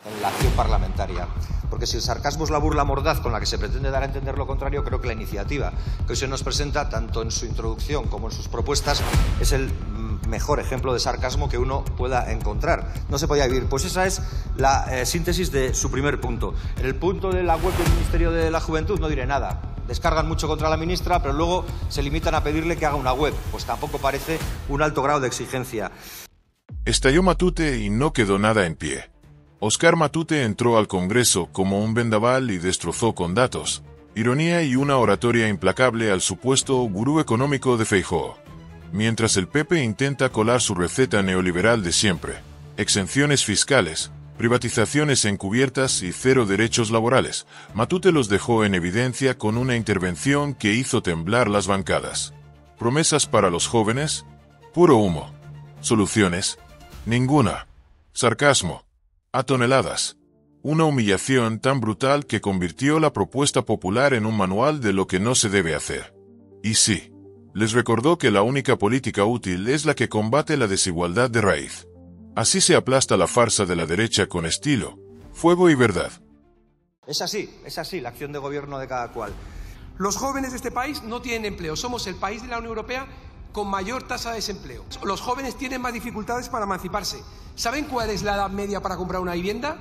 en la acción parlamentaria. Porque si el sarcasmo es la burla mordaz con la que se pretende dar a entender lo contrario, creo que la iniciativa que hoy se nos presenta, tanto en su introducción como en sus propuestas, es el mejor ejemplo de sarcasmo que uno pueda encontrar. No se podía vivir. Pues esa es la síntesis de su primer punto. En el punto de la web del Ministerio de la Juventud no diré nada. Descargan mucho contra la ministra, pero luego se limitan a pedirle que haga una web. Pues tampoco parece un alto grado de exigencia. Estalló Matute y no quedó nada en pie. Oscar Matute entró al Congreso como un vendaval y destrozó con datos, ironía y una oratoria implacable al supuesto gurú económico de Feijóo. Mientras el PP intenta colar su receta neoliberal de siempre, exenciones fiscales, privatizaciones encubiertas y cero derechos laborales, Matute los dejó en evidencia con una intervención que hizo temblar las bancadas. Promesas para los jóvenes, puro humo. Soluciones, ninguna. Sarcasmo, a toneladas. Una humillación tan brutal que convirtió la propuesta popular en un manual de lo que no se debe hacer. Y sí, les recordó que la única política útil es la que combate la desigualdad de raíz. Así se aplasta la farsa de la derecha con estilo, fuego y verdad. Es así la acción de gobierno de cada cual. Los jóvenes de este país no tienen empleo. Somos el país de la Unión Europea con mayor tasa de desempleo. Los jóvenes tienen más dificultades para emanciparse. ¿Saben cuál es la edad media para comprar una vivienda?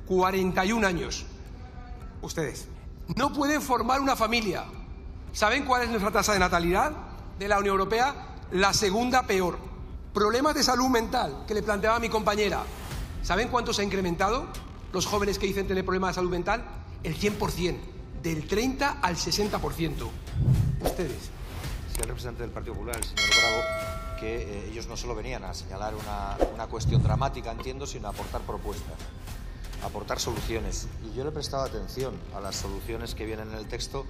41 años. Ustedes no pueden formar una familia. ¿Saben cuál es nuestra tasa de natalidad de la Unión Europea? La segunda peor. Problemas de salud mental que le planteaba mi compañera. ¿Saben cuánto se ha incrementado los jóvenes que dicen tener problemas de salud mental? El 100%, del 30 al 60%. Ustedes. El representante del Partido Popular, el señor Bravo, que ellos no solo venían a señalar una cuestión dramática, entiendo, sino a aportar propuestas, a aportar soluciones. Y yo le he prestado atención a las soluciones que vienen en el texto.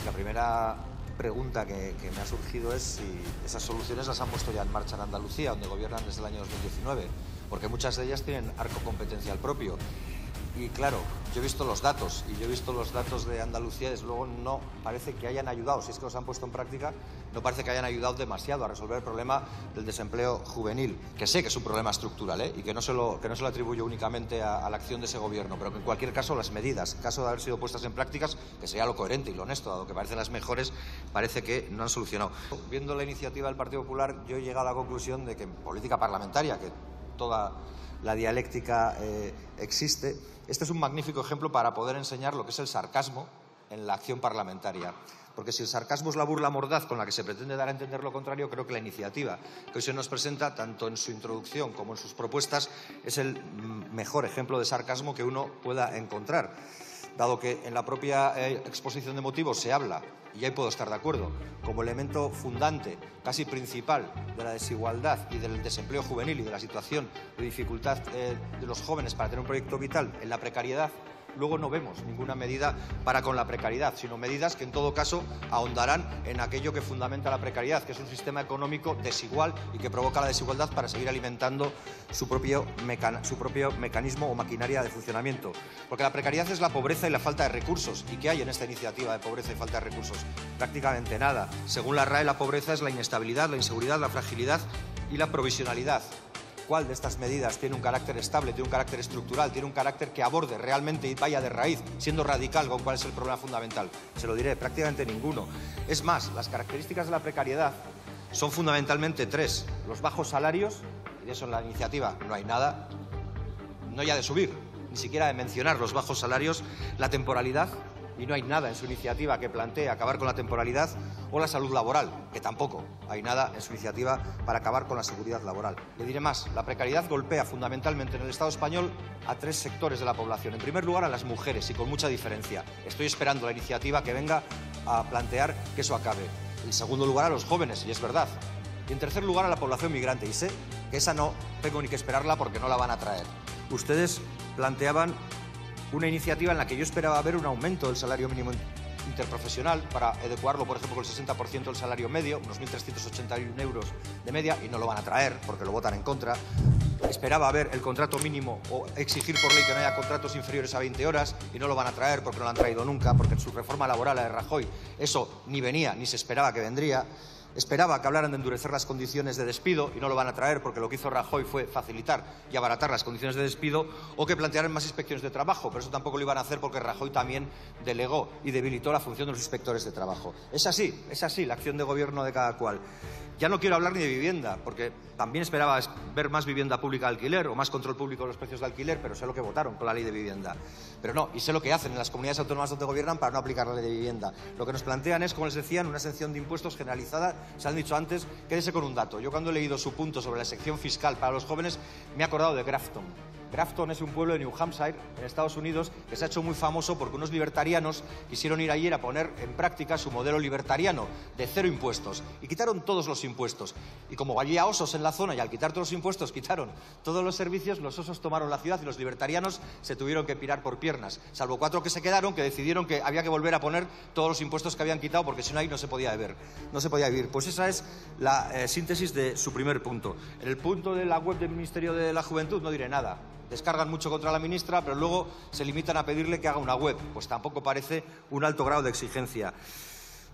La primera pregunta que me ha surgido es si esas soluciones las han puesto ya en marcha en Andalucía, donde gobiernan desde el año 2019, porque muchas de ellas tienen arco competencial propio. Y claro, yo he visto los datos, de Andalucía, desde luego no parece que hayan ayudado, si es que los han puesto en práctica, no parece que hayan ayudado demasiado a resolver el problema del desempleo juvenil, que sé que es un problema estructural, y que no se lo atribuyo únicamente a la acción de ese gobierno, pero que en cualquier caso las medidas, en caso de haber sido puestas en prácticas, que sería lo coherente y lo honesto, dado que parecen las mejores, parece que no han solucionado. Viendo la iniciativa del Partido Popular, yo he llegado a la conclusión de que en política parlamentaria, que toda la dialéctica existe, este es un magnífico ejemplo para poder enseñar lo que es el sarcasmo en la acción parlamentaria. Porque si el sarcasmo es la burla mordaz con la que se pretende dar a entender lo contrario, creo que la iniciativa que hoy se nos presenta, tanto en su introducción como en sus propuestas, es el mejor ejemplo de sarcasmo que uno pueda encontrar. Dado que en la propia exposición de motivos se habla, y ahí puedo estar de acuerdo, como elemento fundante, casi principal, de la desigualdad y del desempleo juvenil y de la situación de dificultad de los jóvenes para tener un proyecto vital en la precariedad, luego no vemos ninguna medida para con la precariedad, sino medidas que en todo caso ahondarán en aquello que fundamenta la precariedad, que es un sistema económico desigual y que provoca la desigualdad para seguir alimentando su propio mecanismo o maquinaria de funcionamiento. Porque la precariedad es la pobreza y la falta de recursos. ¿Y qué hay en esta iniciativa de pobreza y falta de recursos? Prácticamente nada. Según la RAE, la pobreza es la inestabilidad, la inseguridad, la fragilidad y la provisionalidad. ¿Cuál de estas medidas tiene un carácter estable, tiene un carácter estructural, tiene un carácter que aborde realmente y vaya de raíz, siendo radical con cuál es el problema fundamental? Se lo diré, prácticamente ninguno. Es más, las características de la precariedad son fundamentalmente tres. Los bajos salarios, y de eso en la iniciativa no hay nada, no ya de subir, ni siquiera de mencionar los bajos salarios, la temporalidad, y no hay nada en su iniciativa que plantee acabar con la temporalidad, o la salud laboral, que tampoco hay nada en su iniciativa para acabar con la seguridad laboral. Le diré más, la precariedad golpea fundamentalmente en el Estado español a tres sectores de la población. En primer lugar, a las mujeres, y con mucha diferencia. Estoy esperando la iniciativa que venga a plantear que eso acabe. En segundo lugar, a los jóvenes, y es verdad. Y en tercer lugar, a la población migrante, y sé que esa no tengo ni que esperarla porque no la van a traer. Ustedes planteaban una iniciativa en la que yo esperaba ver un aumento del salario mínimo interprofesional para adecuarlo, por ejemplo, con el 60% del salario medio, unos 1.381 euros de media, y no lo van a traer porque lo votan en contra. Esperaba ver el contrato mínimo o exigir por ley que no haya contratos inferiores a 20 horas y no lo van a traer porque no lo han traído nunca, porque en su reforma laboral, la de Rajoy, eso ni venía ni se esperaba que vendría. Esperaba que hablaran de endurecer las condiciones de despido, y no lo van a traer porque lo que hizo Rajoy fue facilitar y abaratar las condiciones de despido, o que plantearan más inspecciones de trabajo, pero eso tampoco lo iban a hacer porque Rajoy también delegó y debilitó la función de los inspectores de trabajo. Es así la acción de gobierno de cada cual. Ya no quiero hablar ni de vivienda, porque también esperaba ver más vivienda pública de alquiler o más control público de los precios de alquiler, pero sé lo que votaron con la ley de vivienda. Pero no, y sé lo que hacen en las comunidades autónomas donde gobiernan para no aplicar la ley de vivienda. Lo que nos plantean es, como les decían, una exención de impuestos generalizada. Se han dicho antes, quédese con un dato. Yo cuando he leído su punto sobre la exención fiscal para los jóvenes, me he acordado de Grafton. Grafton es un pueblo de New Hampshire, en Estados Unidos, que se ha hecho muy famoso porque unos libertarianos quisieron ir ayer a poner en práctica su modelo libertariano de 0 impuestos y quitaron todos los impuestos. Y como había osos en la zona y al quitar todos los impuestos quitaron todos los servicios, los osos tomaron la ciudad y los libertarianos se tuvieron que pirar por piernas, salvo 4 que se quedaron, que decidieron que había que volver a poner todos los impuestos que habían quitado porque si no ahí no se podía vivir. Pues esa es la síntesis de su primer punto. En el punto de la web del Ministerio de la Juventud no diré nada. Descargan mucho contra la ministra, pero luego se limitan a pedirle que haga una web. Pues tampoco parece un alto grado de exigencia.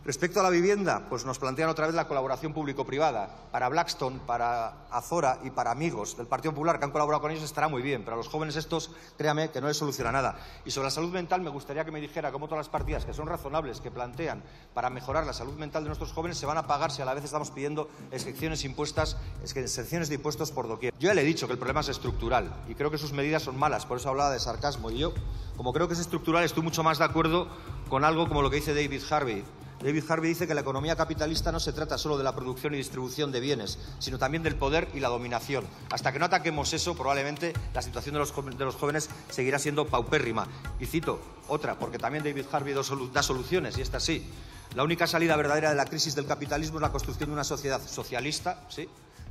Respecto a la vivienda, pues nos plantean otra vez la colaboración público-privada. Para Blackstone, para Azora y para amigos del Partido Popular que han colaborado con ellos estará muy bien, pero a los jóvenes estos, créame, que no les soluciona nada. Y sobre la salud mental me gustaría que me dijera cómo todas las partidas que son razonables, que plantean para mejorar la salud mental de nuestros jóvenes se van a pagar si a la vez estamos pidiendo exenciones de impuestos por doquier. Yo ya le he dicho que el problema es estructural y creo que sus medidas son malas, por eso hablaba de sarcasmo. Y yo, como creo que es estructural, estoy mucho más de acuerdo con algo como lo que dice David Harvey. David Harvey dice que la economía capitalista no se trata solo de la producción y distribución de bienes, sino también del poder y la dominación. Hasta que no ataquemos eso, probablemente la situación de los jóvenes seguirá siendo paupérrima. Y cito otra, porque también David Harvey da soluciones, y esta sí. La única salida verdadera de la crisis del capitalismo es la construcción de una sociedad socialista, ¿sí?,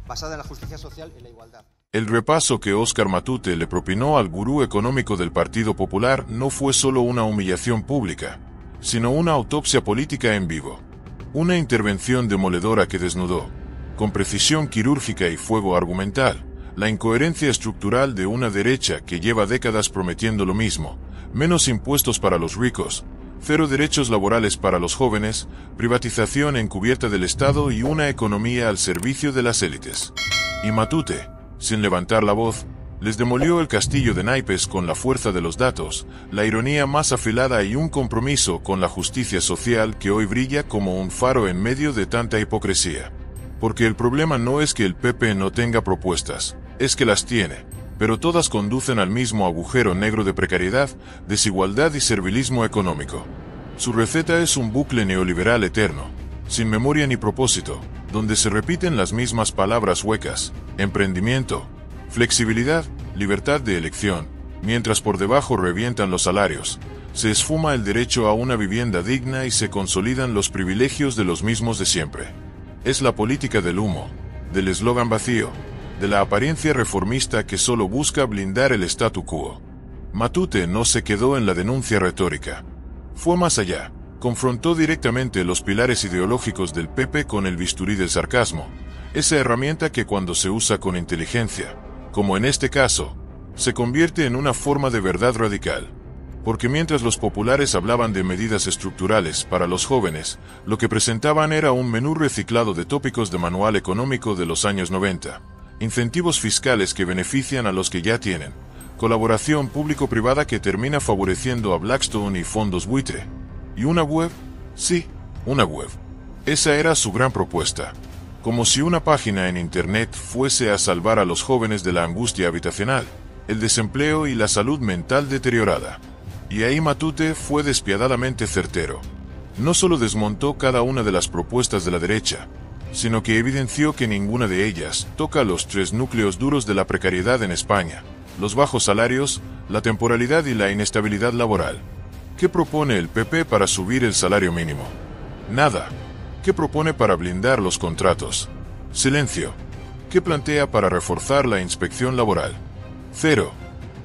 basada en la justicia social y la igualdad. El repaso que Óscar Matute le propinó al gurú económico del Partido Popular no fue solo una humillación pública, sino una autopsia política en vivo. Una intervención demoledora que desnudó, con precisión quirúrgica y fuego argumental, la incoherencia estructural de una derecha que lleva décadas prometiendo lo mismo: menos impuestos para los ricos, 0 derechos laborales para los jóvenes, privatización encubierta del Estado y una economía al servicio de las élites. Y Matute, sin levantar la voz, les demolió el castillo de naipes con la fuerza de los datos, la ironía más afilada y un compromiso con la justicia social que hoy brilla como un faro en medio de tanta hipocresía. Porque el problema no es que el PP no tenga propuestas, es que las tiene, pero todas conducen al mismo agujero negro de precariedad, desigualdad y servilismo económico. Su receta es un bucle neoliberal eterno, sin memoria ni propósito, donde se repiten las mismas palabras huecas: emprendimiento, flexibilidad, libertad de elección, mientras por debajo revientan los salarios, se esfuma el derecho a una vivienda digna y se consolidan los privilegios de los mismos de siempre. Es la política del humo, del eslogan vacío, de la apariencia reformista que solo busca blindar el statu quo. Matute no se quedó en la denuncia retórica. Fue más allá, confrontó directamente los pilares ideológicos del PP con el bisturí del sarcasmo, esa herramienta que cuando se usa con inteligencia, como en este caso, se convierte en una forma de verdad radical. Porque mientras los populares hablaban de medidas estructurales para los jóvenes, lo que presentaban era un menú reciclado de tópicos de manual económico de los años 90. Incentivos fiscales que benefician a los que ya tienen. Colaboración público-privada que termina favoreciendo a Blackstone y fondos buitre. ¿Y una web? Sí, una web. Esa era su gran propuesta. Como si una página en Internet fuese a salvar a los jóvenes de la angustia habitacional, el desempleo y la salud mental deteriorada. Y ahí Matute fue despiadadamente certero. No solo desmontó cada una de las propuestas de la derecha, sino que evidenció que ninguna de ellas toca los 3 núcleos duros de la precariedad en España: los bajos salarios, la temporalidad y la inestabilidad laboral. ¿Qué propone el PP para subir el salario mínimo? Nada. ¿Qué propone para blindar los contratos? Silencio. ¿Qué plantea para reforzar la inspección laboral? 0.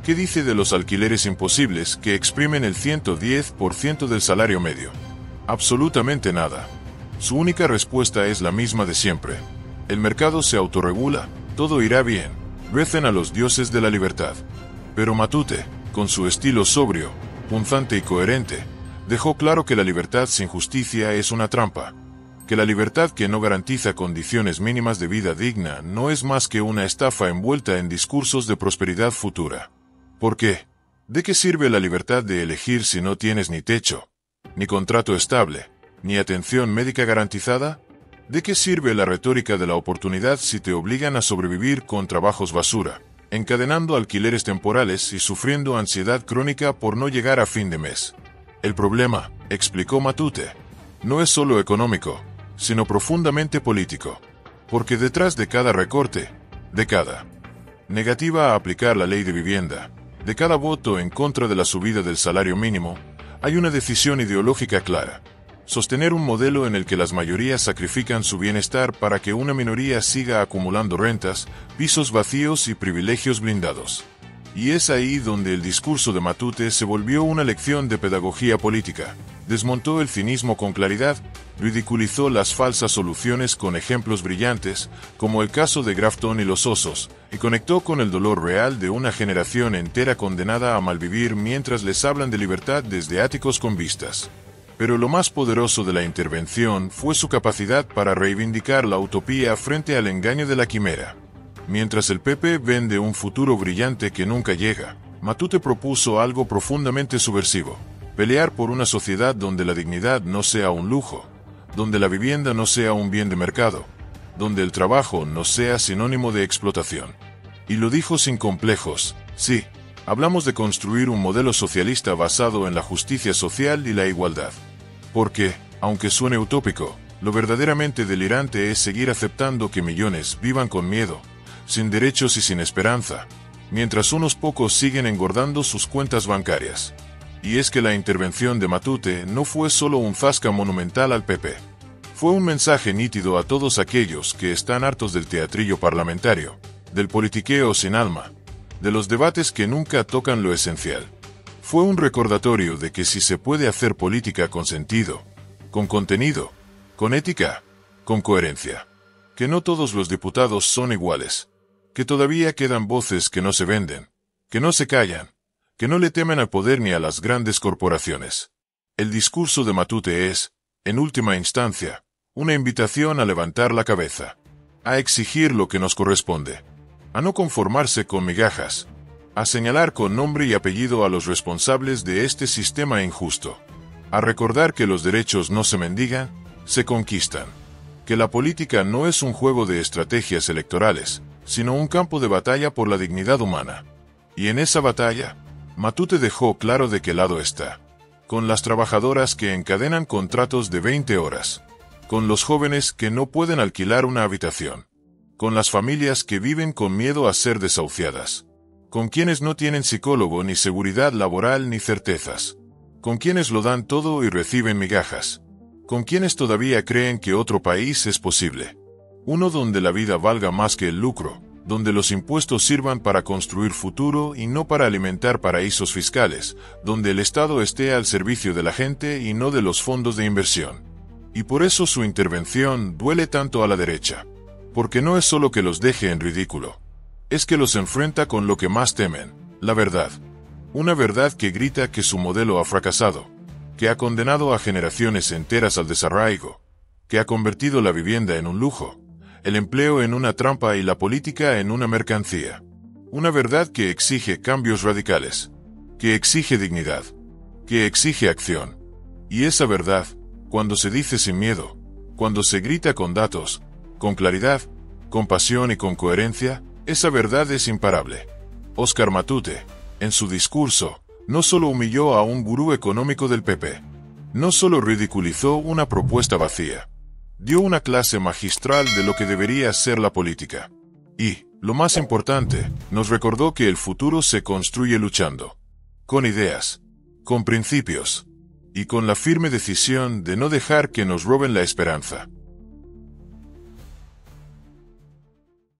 ¿Qué dice de los alquileres imposibles que exprimen el 110% del salario medio? Absolutamente nada. Su única respuesta es la misma de siempre: el mercado se autorregula, todo irá bien, recen a los dioses de la libertad. Pero Matute, con su estilo sobrio, punzante y coherente, dejó claro que la libertad sin justicia es una trampa, que la libertad que no garantiza condiciones mínimas de vida digna no es más que una estafa envuelta en discursos de prosperidad futura. ¿Por qué? ¿De qué sirve la libertad de elegir si no tienes ni techo, ni contrato estable, ni atención médica garantizada? ¿De qué sirve la retórica de la oportunidad si te obligan a sobrevivir con trabajos basura, encadenando alquileres temporales y sufriendo ansiedad crónica por no llegar a fin de mes? El problema, explicó Matute, no es solo económico, sino profundamente político, porque detrás de cada recorte, de cada negativa a aplicar la ley de vivienda, de cada voto en contra de la subida del salario mínimo, hay una decisión ideológica clara: sostener un modelo en el que las mayorías sacrifican su bienestar para que una minoría siga acumulando rentas, pisos vacíos y privilegios blindados. Y es ahí donde el discurso de Matute se volvió una lección de pedagogía política. Desmontó el cinismo con claridad, ridiculizó las falsas soluciones con ejemplos brillantes, como el caso de Grafton y los osos, y conectó con el dolor real de una generación entera condenada a malvivir mientras les hablan de libertad desde áticos con vistas. Pero lo más poderoso de la intervención fue su capacidad para reivindicar la utopía frente al engaño de la quimera. Mientras el PP vende un futuro brillante que nunca llega, Matute propuso algo profundamente subversivo: pelear por una sociedad donde la dignidad no sea un lujo, donde la vivienda no sea un bien de mercado, donde el trabajo no sea sinónimo de explotación. Y lo dijo sin complejos: sí, hablamos de construir un modelo socialista basado en la justicia social y la igualdad. Porque, aunque suene utópico, lo verdaderamente delirante es seguir aceptando que millones vivan con miedo, sin derechos y sin esperanza, mientras unos pocos siguen engordando sus cuentas bancarias. Y es que la intervención de Matute no fue solo un zasca monumental al PP. Fue un mensaje nítido a todos aquellos que están hartos del teatrillo parlamentario, del politiqueo sin alma, de los debates que nunca tocan lo esencial. Fue un recordatorio de que si se puede hacer política con sentido, con contenido, con ética, con coherencia, que no todos los diputados son iguales, que todavía quedan voces que no se venden, que no se callan, que no le temen al poder ni a las grandes corporaciones. El discurso de Matute es, en última instancia, una invitación a levantar la cabeza, a exigir lo que nos corresponde, a no conformarse con migajas, a señalar con nombre y apellido a los responsables de este sistema injusto, a recordar que los derechos no se mendigan, se conquistan, que la política no es un juego de estrategias electorales, sino un campo de batalla por la dignidad humana. Y en esa batalla, Matute dejó claro de qué lado está: con las trabajadoras que encadenan contratos de 20 horas, con los jóvenes que no pueden alquilar una habitación, con las familias que viven con miedo a ser desahuciadas, con quienes no tienen psicólogo ni seguridad laboral ni certezas, con quienes lo dan todo y reciben migajas, con quienes todavía creen que otro país es posible, uno donde la vida valga más que el lucro, donde los impuestos sirvan para construir futuro y no para alimentar paraísos fiscales, donde el Estado esté al servicio de la gente y no de los fondos de inversión. Y por eso su intervención duele tanto a la derecha, porque no es solo que los deje en ridículo, es que los enfrenta con lo que más temen: la verdad. Una verdad que grita que su modelo ha fracasado, que ha condenado a generaciones enteras al desarraigo, que ha convertido la vivienda en un lujo, el empleo en una trampa y la política en una mercancía. Una verdad que exige cambios radicales, que exige dignidad, que exige acción. Y esa verdad, cuando se dice sin miedo, cuando se grita con datos, con claridad, con pasión y con coherencia, esa verdad es imparable. Óscar Matute, en su discurso, no solo humilló a un gurú económico del PP, no solo ridiculizó una propuesta vacía, dio una clase magistral de lo que debería ser la política. Y, lo más importante, nos recordó que el futuro se construye luchando, con ideas, con principios, y con la firme decisión de no dejar que nos roben la esperanza.